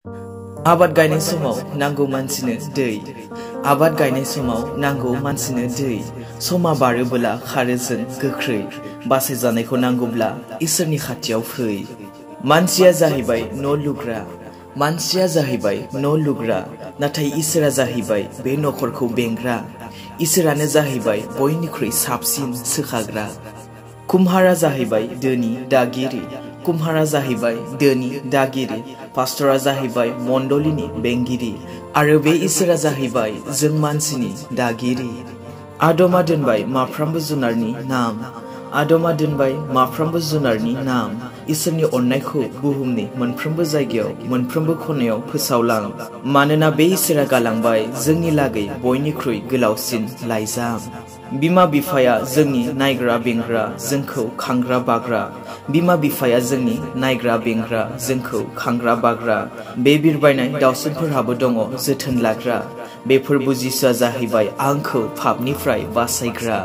आबाद गायनाय समाव नांगौ मानसिनो दै आबाद गायनाय समाव नांगौ मानसिनो दै समा बारोबोला खारो जों गोख्रै बासायजानायखौ नांगौब्ला इसोरनि खाथियाव फै मानसिया जाहैबाय न' लुग्रा मानसिया जाहैबाय न' लुग्रा नाथाय इसोरा जाहैबाय बे नखरखौ बेंग्रा इसोरानो जाहैबाय बयनिख्रुइ साबसिन सोखाग्रा कुम्हारा जाहैबाय दोनि दागिरि कुम्हारा जाहैबाय दोनि दागिरि पास्टरा जाहैबाय मण्डलिनि बेंगिरि आरो बे इसोरा जाहैबाय जों मानसिनि दागिरि आदमा दोनबाय माफ्रामबो जुनारनि नाम आदमा दोनबाय माफ्रामबो जुनारनि नाम इसोरनि अननायखौ बुहुमनि मोनफ्रोमबो जायगायाव मोनफ्रोमबो खनायाव फोसावलां मानोना बे इसोरा गालांबाय जोंनि लागै बयनिख्रुइ गोलावसिन लाइजाम बिमा बिफाया जोंनि नायग्रा बेंग्रा जोंखौ खांग्रा बाग्रा बिमा बिफाया जोंनि नायग्रा बेंग्रा जोंखौ खांग्रा बाग्रा बे बिरबायनाय दाउसिनफोरहाबो दङ जोथोन लाग्रा बेफोर बुजिसुआ जाहैबाय आंखौ पापनिफ्राय बासायग्रा